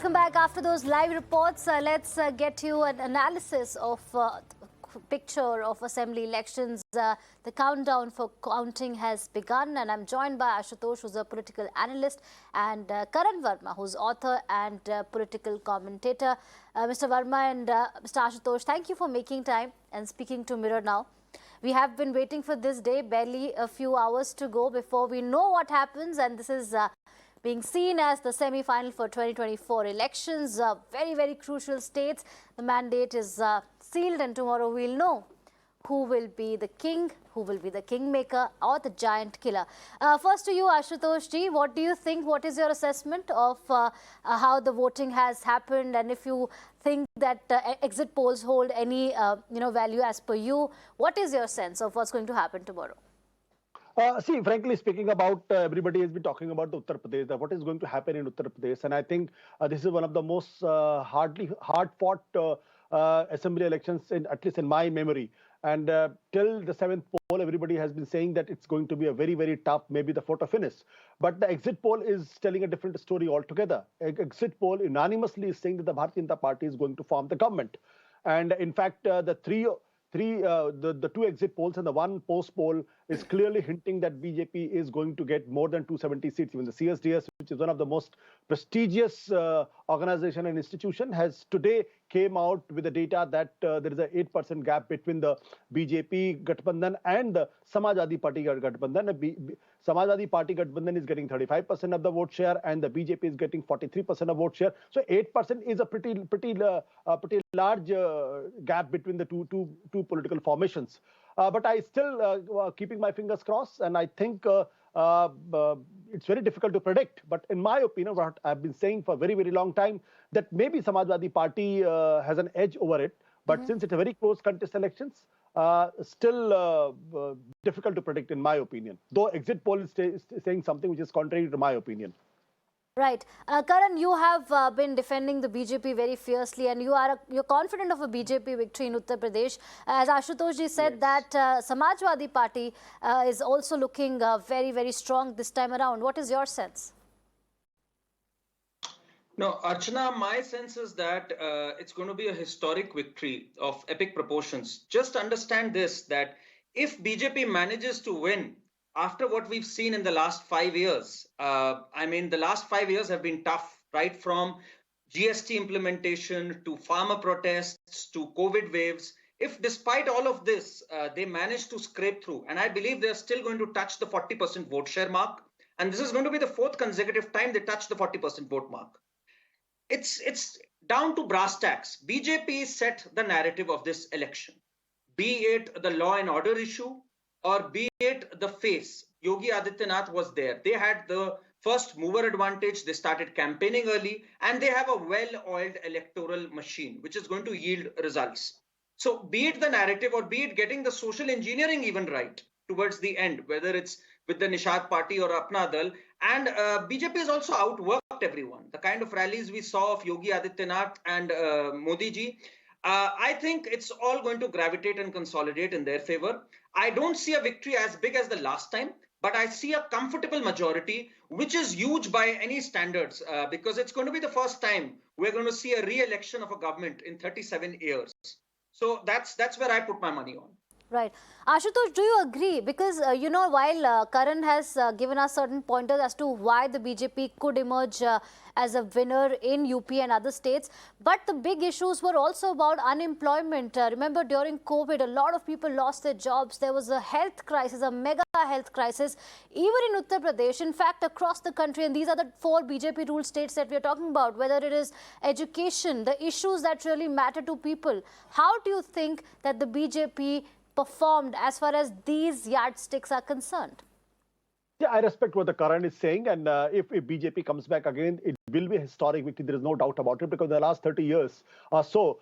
Welcome back. After those live reports, let's get you an analysis of picture of assembly elections. The countdown for counting has begun, and I'm joined by Ashutosh, who's a political analyst, and Karan Verma, who's author and political commentator. Mr. Verma and Mr. Ashutosh, thank you for making time and speaking to Mirror Now. We have been waiting for this day, barely a few hours to go before we know what happens, and this is being seen as the semi-final for 2024 elections. Very, very crucial states. The mandate is sealed, and tomorrow we'll know who will be the king, who will be the kingmaker or the giant killer. First to you, Ashutosh ji, what do you think? What is your assessment of how the voting has happened, and if you think that exit polls hold any value as per you? What is your sense of what's going to happen tomorrow? See, frankly speaking, about everybody has been talking about the Uttar Pradesh, what is going to happen in Uttar Pradesh, and I think this is one of the most hard-fought assembly elections, at least in my memory. And till the 7th poll, everybody has been saying that it's going to be a very, very tough, maybe the photo finish. But the exit poll is telling a different story altogether. Exit poll unanimously is saying that the Bharatiya Janata Party is going to form the government. And in fact, the two exit polls and the one post poll is clearly hinting that BJP is going to get more than 270 seats. Even the CSDS, which is one of the most prestigious organization and institution, has today came out with the data that there is a 8% gap between the BJP Gathbandhan and the Samajwadi Party Gathbandhan. Samajwadi Party Gathbandhan is getting 35% of the vote share, and the BJP is getting 43% of vote share. So 8% is a pretty large gap between the two political formations. But I still keeping my fingers crossed, and I think it's very difficult to predict. But in my opinion, what I've been saying for a very, very long time, that maybe Samajwadi Party has an edge over it. But since it's a very close contest elections, still difficult to predict, in my opinion. Though exit poll is saying something which is contrary to my opinion. Right. Karan, you have been defending the BJP very fiercely, and you're confident of a BJP victory in Uttar Pradesh. As Ashutosh ji said, yes, that Samajwadi Party is also looking very, very strong this time around. What is your sense? No, Archana, my sense is that it's going to be a historic victory of epic proportions. Just understand this, that if BJP manages to win, after what we've seen in the last 5 years, I mean, the last 5 years have been tough, right? From GST implementation to farmer protests to COVID waves. If despite all of this, they manage to scrape through, and I believe they're still going to touch the 40% vote share mark, and this is going to be the 4th consecutive time they touch the 40% vote mark. It's down to brass tacks. BJP set the narrative of this election, be it the law and order issue, or be it the face. Yogi Adityanath was there. They had the first mover advantage. They started campaigning early, and they have a well-oiled electoral machine, which is going to yield results. So be it the narrative, or be it getting the social engineering even right towards the end, whether it's with the Nishad Party or Apna Dal, and BJP has also outworked everyone. The kind of rallies we saw of Yogi Adityanath and Modi ji, I think it's all going to gravitate and consolidate in their favor. I don't see a victory as big as the last time, but I see a comfortable majority, which is huge by any standards, because it's going to be the first time we're going to see a re-election of a government in 37 years. So that's where I put my money on. Right. Ashutosh, do you agree? Because, while Karan has given us certain pointers as to why the BJP could emerge as a winner in UP and other states, but the big issues were also about unemployment. Remember, during COVID, a lot of people lost their jobs. There was a health crisis, a mega health crisis, even in Uttar Pradesh, in fact, across the country. And these are the 4 BJP ruled states that we are talking about, whether it is education, the issues that really matter to people. How do you think that the BJP performed as far as these yardsticks are concerned? Yeah, I respect what the Karan is saying, and if BJP comes back again, it will be a historic victory. There is no doubt about it, because in the last 30 years or so,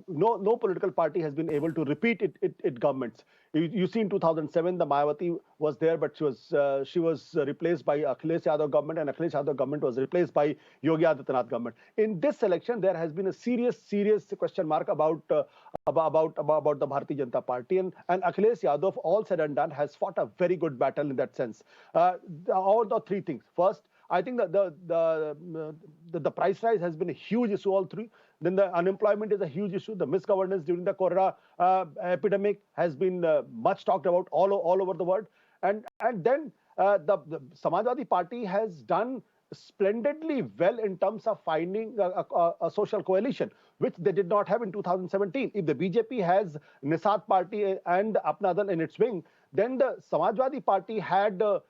no political party has been able to repeat its governments. You see, in 2007, the Mayawati was there, but she was replaced by Akhilesh Yadav government, and Akhilesh Yadav government was replaced by Yogi Adityanath government. In this election, there has been a serious question mark about the Bharatiya Janata Party, and Akhilesh Yadav, all said and done, has fought a very good battle in that sense. All the 3 things. First, I think that the price rise has been a huge issue all through. Then the unemployment is a huge issue. The misgovernance during the Corona epidemic has been much talked about all over the world. And then the Samajwadi Party has done splendidly well in terms of finding a social coalition, which they did not have in 2017. If the BJP has Nisat Party and Apna Dal in its wing, then the Samajwadi Party had the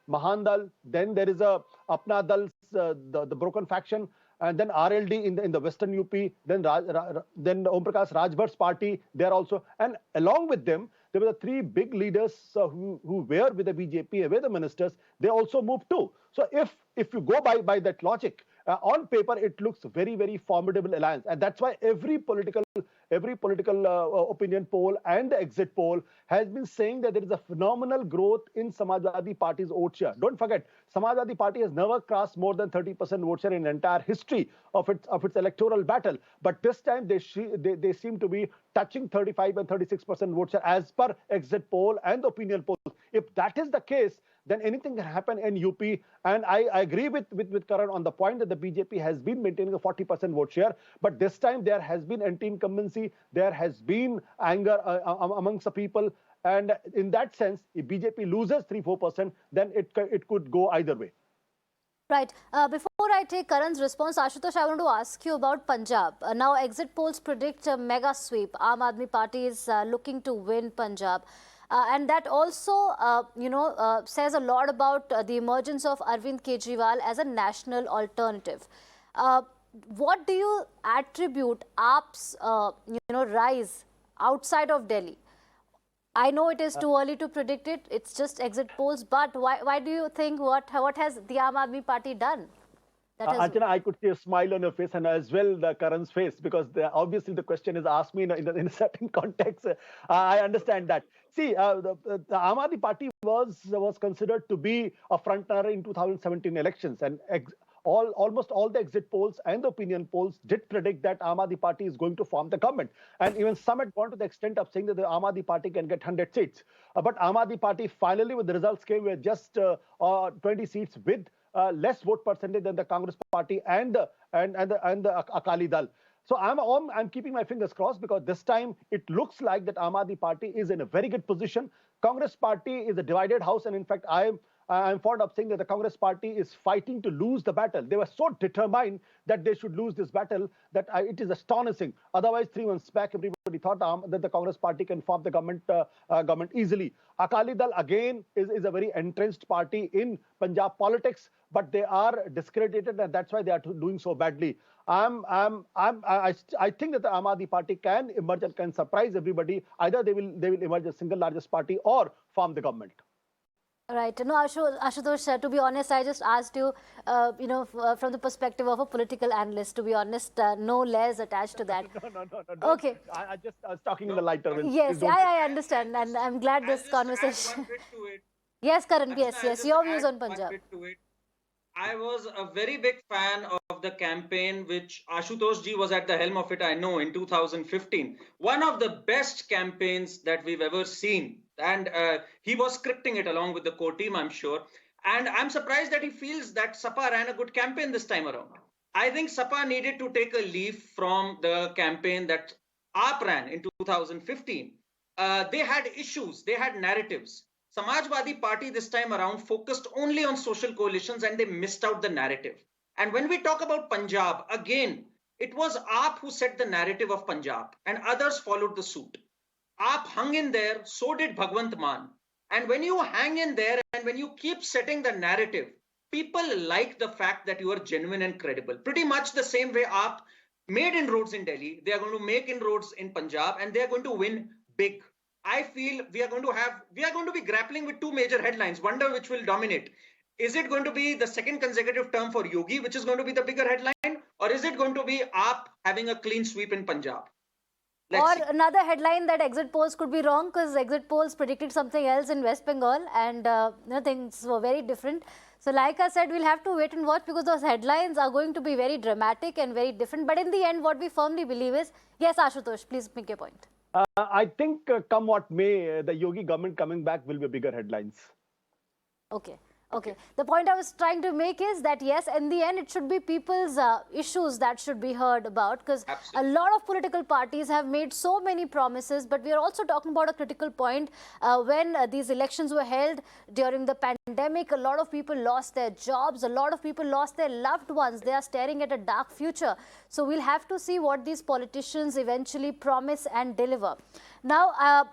Mahan Dal. Then there is a Apna Dal's the broken faction, and then RLD in the Western UP. Then Om Prakash Rajbhar's party there also, and along with them there were the three big leaders who were with the BJP, were the ministers. They also moved too. So if you go by that logic, on paper it looks very formidable alliance, and that's why every political opinion poll and the exit poll has been saying that there is a phenomenal growth in Samajwadi Party's vote share. Don't forget, Samajwadi Party has never crossed more than 30% vote share in the entire history of its electoral battle. But this time they seem to be touching 35 and 36% vote share as per exit poll and opinion polls. If that is the case, then anything can happen in UP. And I agree with Karan on the point that the BJP has been maintaining a 40% vote share. But this time there has been anti-incumbency, there has been anger amongst the people. And in that sense, if BJP loses 3-4%, then it could go either way. Right. Before I take Karan's response, Ashutosh, I want to ask you about Punjab. Now, exit polls predict a mega sweep. Aam Aadmi Party is looking to win Punjab. And that also, says a lot about the emergence of Arvind Kejriwal as a national alternative. What do you attribute AAP's, rise outside of Delhi? I know it is too early to predict it. It's just exit polls. But why do you think what has the Aam Aadmi Party done? Archana, I could see a smile on your face and as well the Karan's face, because obviously the question is asked me in a certain context. I understand that. See, the Aam Aadmi Party was considered to be a frontrunner in 2017 elections, and almost all the exit polls and the opinion polls did predict that Aam Aadmi Party is going to form the government. And even some had gone to the extent of saying that the Aam Aadmi Party can get 100 seats. But Aam Aadmi Party finally, with the results came with just 20 seats with less vote percentage than the Congress Party and the Akali Dal. So I'm keeping my fingers crossed, because this time it looks like that Aam Aadmi Party is in a very good position. Congress Party is a divided house, and in fact I'm fond of saying that the Congress Party is fighting to lose the battle. They were so determined that they should lose this battle that it is astonishing. Otherwise, 3 months back, everybody thought that the Congress Party can form the government easily. Akali Dal again is a very entrenched party in Punjab politics, but they are discredited, and that's why they are doing so badly. I think that the Aam Aadmi Party can emerge and can surprise everybody. Either they will emerge as single largest party or form the government. Right. No, Ashutosh, to be honest, I just asked you, from the perspective of a political analyst, to be honest, no layers attached to that. No. Okay. I was talking in the lighter vein. Yes, I understand. And I'm glad this conversation. Yes, Karan, yes. Your views on Punjab. I was a very big fan of the campaign which Ashutosh ji was at the helm of it, I know, in 2015. One of the best campaigns that we've ever seen. And he was scripting it along with the core team, I'm sure. And I'm surprised that he feels that Sapa ran a good campaign this time around. I think Sapa needed to take a leaf from the campaign that AAP ran in 2015. They had issues, they had narratives. Samajwadi Party this time around focused only on social coalitions, and they missed out the narrative. And when we talk about Punjab, again, it was AAP who set the narrative of Punjab, and others followed the suit. AAP hung in there, so did Bhagwant Mann. And when you hang in there and when you keep setting the narrative, people like the fact that you are genuine and credible. Pretty much the same way AAP made inroads in Delhi, they are going to make inroads in Punjab, and they are going to win big. I feel we are going to be grappling with two major headlines. Wonder which will dominate. Is it going to be the second consecutive term for Yogi, which is going to be the bigger headline, or is it going to be AAP having a clean sweep in Punjab? Or another headline that exit polls could be wrong, because exit polls predicted something else in West Bengal, and things were very different. So like I said, we'll have to wait and watch, because those headlines are going to be very dramatic and very different. But in the end, what we firmly believe is, yes, Ashutosh, please make your point. I think come what may, the Yogi government coming back will be bigger headlines. Okay. Okay. The point I was trying to make is that, yes, in the end, it should be people's issues that should be heard about, because a lot of political parties have made so many promises, but we are also talking about a critical point. When these elections were held during the pandemic, a lot of people lost their jobs, a lot of people lost their loved ones. They are staring at a dark future. So we'll have to see what these politicians eventually promise and deliver. Now,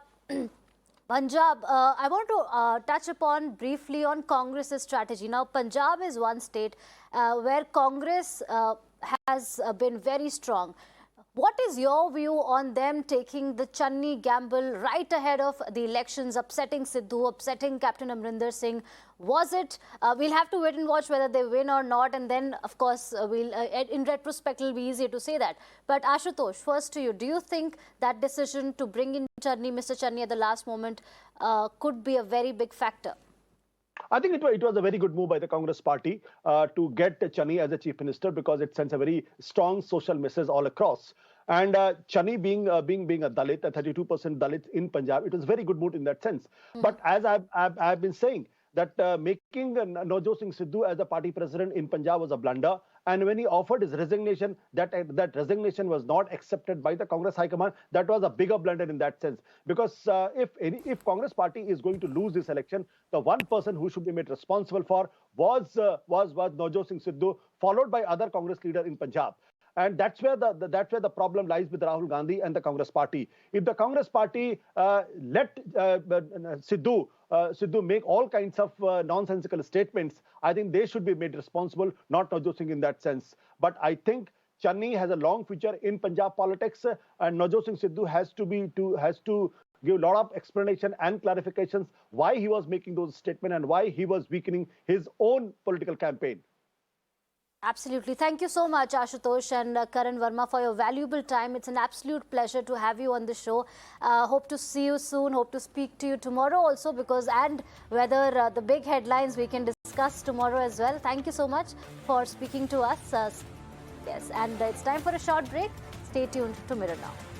Punjab, I want to touch upon briefly on Congress's strategy. Now, Punjab is one state where Congress has been very strong. What is your view on them taking the Channi gamble right ahead of the elections, upsetting Sidhu, upsetting Captain Amrinder Singh? Was it? We'll have to wait and watch whether they win or not, and then, of course, in retrospect, it'll be easier to say that. But Ashutosh, first to you, do you think that decision to bring in Channi, Mr. Channi at the last moment, could be a very big factor? I think it was a very good move by the Congress party to get Channi as a chief minister, because it sends a very strong social message all across. And Channi being a Dalit, a 32% Dalit in Punjab, it was a very good move in that sense. But as I've been saying, that making Navjot Singh Sidhu as the party president in Punjab was a blunder. And when he offered his resignation, that resignation was not accepted by the Congress High Command. That was a bigger blunder in that sense. Because if Congress party is going to lose this election, the one person who should be made responsible for was Navjot Singh Sidhu, followed by other Congress leader in Punjab. And that's where the problem lies with Rahul Gandhi and the Congress party. If the Congress party let Sidhu make all kinds of nonsensical statements, I think they should be made responsible, not Navjot Singh in that sense. But I think Channi has a long future in Punjab politics, and Navjot Singh Sidhu has to give a lot of explanation and clarifications why he was making those statements and why he was weakening his own political campaign. Absolutely. Thank you so much, Ashutosh and Karan Verma, for your valuable time. It's an absolute pleasure to have you on the show. Hope to see you soon. Hope to speak to you tomorrow also, and whether the big headlines we can discuss tomorrow as well. Thank you so much for speaking to us. Yes, and it's time for a short break. Stay tuned to Mirror Now.